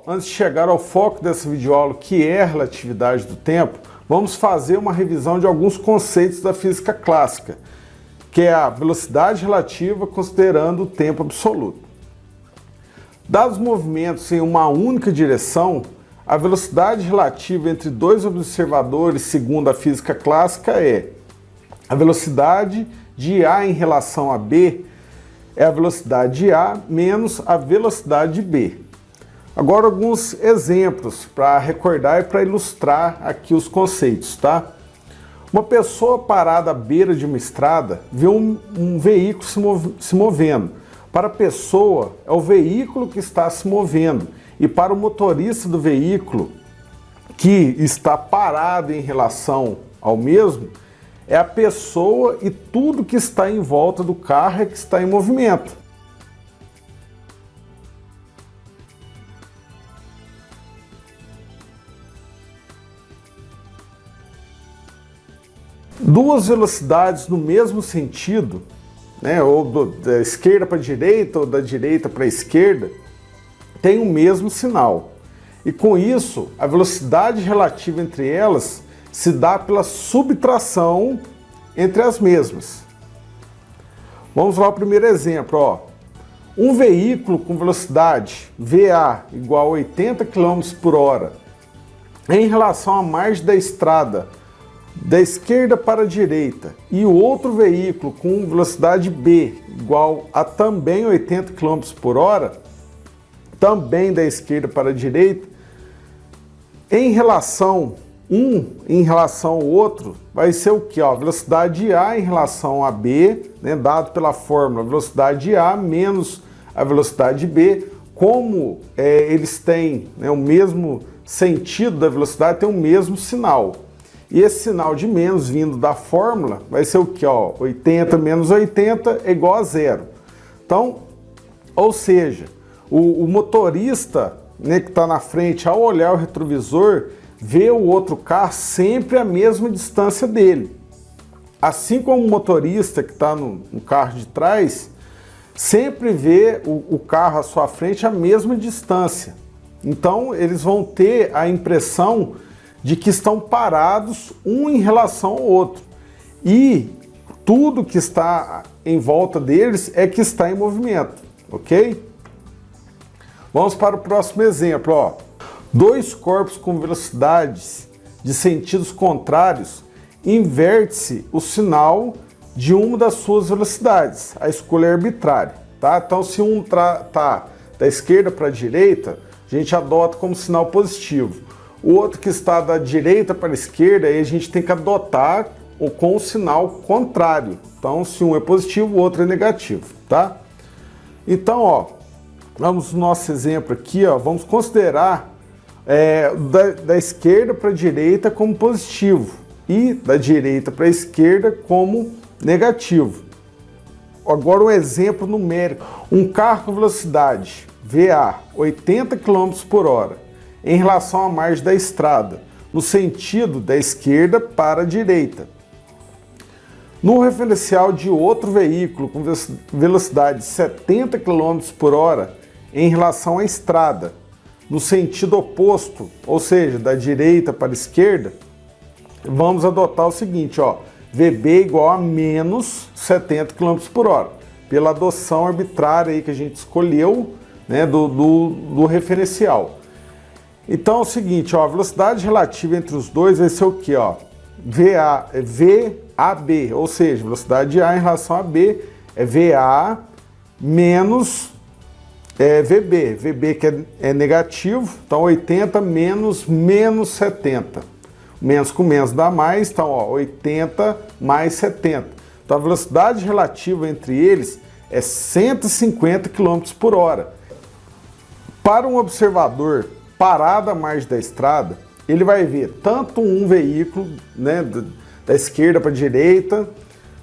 antes de chegar ao foco dessa videoaula, que é a relatividade do tempo, vamos fazer uma revisão de alguns conceitos da física clássica, que é a velocidade relativa considerando o tempo absoluto. Dados movimentos em uma única direção, a velocidade relativa entre dois observadores, segundo a física clássica, é a velocidade de A em relação a B é a velocidade de A menos a velocidade de B. Agora alguns exemplos para recordar e para ilustrar aqui os conceitos, tá? Uma pessoa parada à beira de uma estrada vê um veículo se movendo. Para a pessoa, é o veículo que está se movendo. E para o motorista do veículo, que está parado em relação ao mesmo, é a pessoa e tudo que está em volta do carro é que está em movimento. Duas velocidades no mesmo sentido, né, ou da esquerda para a direita ou da direita para a esquerda, tem o mesmo sinal. E com isso, a velocidade relativa entre elas se dá pela subtração entre as mesmas. Vamos lá ao primeiro exemplo. Ó. Um veículo com velocidade VA igual a 80 km por hora em relação à margem da estrada da esquerda para a direita e o outro veículo com velocidade B igual a também 80 km por hora, também da esquerda para a direita, em relação ao outro, vai ser o que? A velocidade de A em relação a B, né, dado pela fórmula velocidade de A menos a velocidade de B. Como eles têm, né, o mesmo sentido da velocidade, tem o mesmo sinal. E esse sinal de menos vindo da fórmula vai ser o que? 80 menos 80 é igual a zero. Então, ou seja, o motorista, né, que está na frente, ao olhar o retrovisor, vê o outro carro sempre a mesma distância dele. Assim como o motorista que está no carro de trás, sempre vê o carro à sua frente a mesma distância. Então, eles vão ter a impressão de que estão parados um em relação ao outro. E tudo que está em volta deles é que está em movimento, ok? Vamos para o próximo exemplo. Ó. Dois corpos com velocidades de sentidos contrários, inverte-se o sinal de uma das suas velocidades. A escolha é arbitrária. Tá? Então, se um está da esquerda para a direita, a gente adota como sinal positivo. O outro que está da direita para a esquerda, aí a gente tem que adotar com o sinal contrário. Então, se um é positivo, o outro é negativo. Tá? Então, ó, vamos no nosso exemplo aqui, ó, vamos considerar da esquerda para a direita como positivo e da direita para a esquerda como negativo. Agora um exemplo numérico. Um carro com velocidade VA 80 km por hora em relação à margem da estrada, no sentido da esquerda para a direita. No referencial de outro veículo com velocidade de 70 km por hora em relação à estrada, no sentido oposto, ou seja, da direita para a esquerda, vamos adotar o seguinte, ó, VB igual a menos 70 km por hora, pela adoção arbitrária aí que a gente escolheu, né, do referencial. Então é o seguinte, ó, a velocidade relativa entre os dois vai ser o que? VAB, ou seja, velocidade de A em relação a B é VA menos VB que é negativo, então 80 menos 70. Menos com menos dá mais, então 80 mais 70. Então a velocidade relativa entre eles é 150 km por hora. Para um observador parado à margem da estrada, ele vai ver tanto um veículo, né, da esquerda para a direita,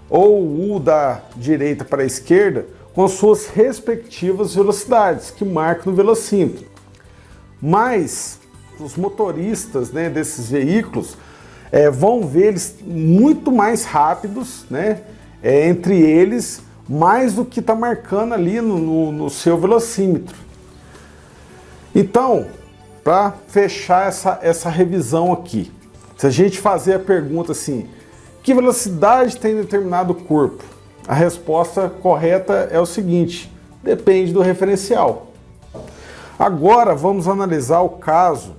ou o da direita para a esquerda, com suas respectivas velocidades, que marcam no velocímetro. Mas os motoristas, né, desses veículos vão ver eles muito mais rápidos, né, entre eles, mais do que está marcando ali no seu velocímetro. Então, para fechar essa revisão aqui. Se a gente fazer a pergunta assim, que velocidade tem determinado corpo? A resposta correta é o seguinte, depende do referencial. Agora vamos analisar o caso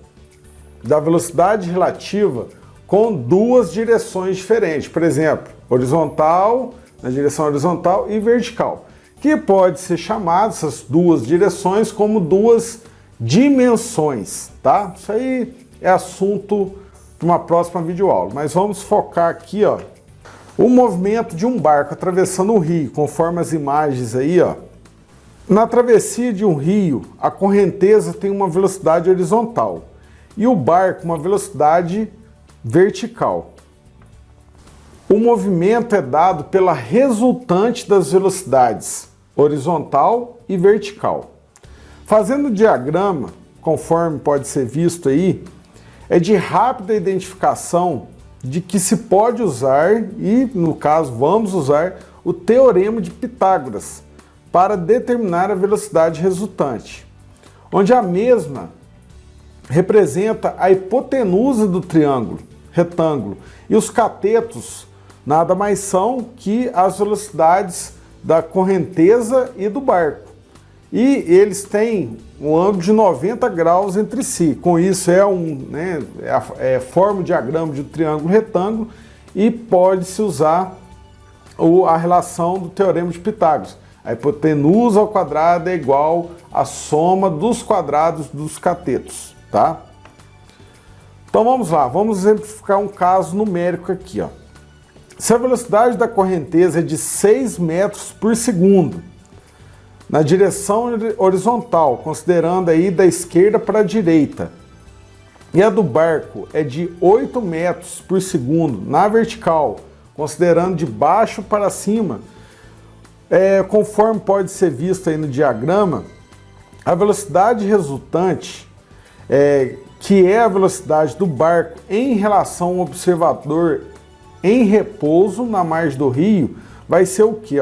da velocidade relativa com duas direções diferentes. Por exemplo, horizontal, na direção horizontal e vertical, que pode ser chamado, essas duas direções, como duas dimensões, tá? Isso aí é assunto para uma próxima videoaula, mas vamos focar aqui, ó, o movimento de um barco atravessando um rio, conforme as imagens aí, ó. Na travessia de um rio, a correnteza tem uma velocidade horizontal e o barco uma velocidade vertical. O movimento é dado pela resultante das velocidades horizontal e vertical. Fazendo o diagrama, conforme pode ser visto aí, é de rápida identificação de que se pode usar, e no caso vamos usar, o Teorema de Pitágoras para determinar a velocidade resultante, onde a mesma representa a hipotenusa do triângulo retângulo e os catetos nada mais são que as velocidades da correnteza e do barco. E eles têm um ângulo de 90 graus entre si. Com isso forma o diagrama de um triângulo retângulo e pode-se usar a relação do Teorema de Pitágoras. A hipotenusa ao quadrado é igual à soma dos quadrados dos catetos, tá? Então vamos lá, vamos exemplificar um caso numérico aqui, ó. Se a velocidade da correnteza é de 6 metros por segundo, na direção horizontal, considerando aí da esquerda para a direita, e a do barco é de 8 metros por segundo, na vertical, considerando de baixo para cima, conforme pode ser visto aí no diagrama, a velocidade resultante, que é a velocidade do barco em relação ao observador em repouso na margem do rio, vai ser o que?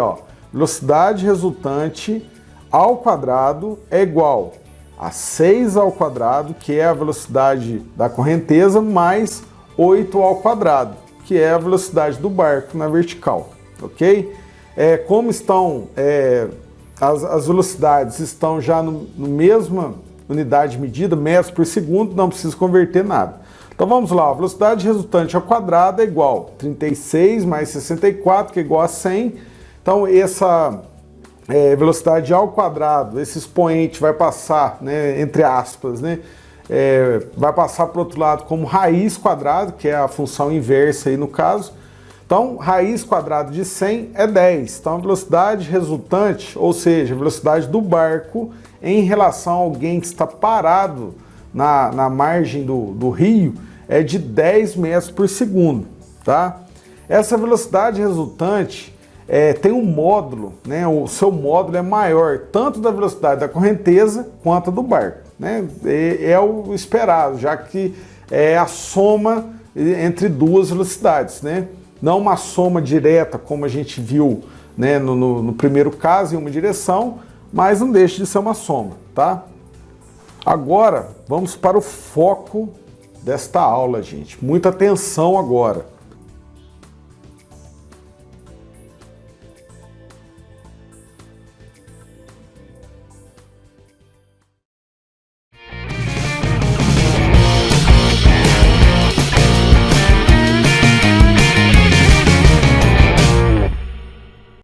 Velocidade resultante ao quadrado é igual a 6 ao quadrado, que é a velocidade da correnteza, mais 8 ao quadrado, que é a velocidade do barco na vertical, ok? Como estão, as velocidades estão já no mesma unidade de medida, metros por segundo, não precisa converter nada. Então vamos lá, a velocidade resultante ao quadrado é igual a 36 mais 64, que é igual a 100. Então essa velocidade ao quadrado, esse expoente vai passar, né, entre aspas, né, vai passar para o outro lado como raiz quadrada, que é a função inversa aí no caso. Então, raiz quadrada de 100 é 10. Então, a velocidade resultante, ou seja, a velocidade do barco em relação a alguém que está parado na margem do rio, é de 10 metros por segundo, tá? Essa velocidade resultante tem um módulo, né? O seu módulo é maior, tanto da velocidade da correnteza quanto a do barco, né? É o esperado, já que é a soma entre duas velocidades, né? Não uma soma direta, como a gente viu, né, no primeiro caso, em uma direção, mas não deixa de ser uma soma, tá? Agora, vamos para o foco desta aula, gente. Muita atenção agora.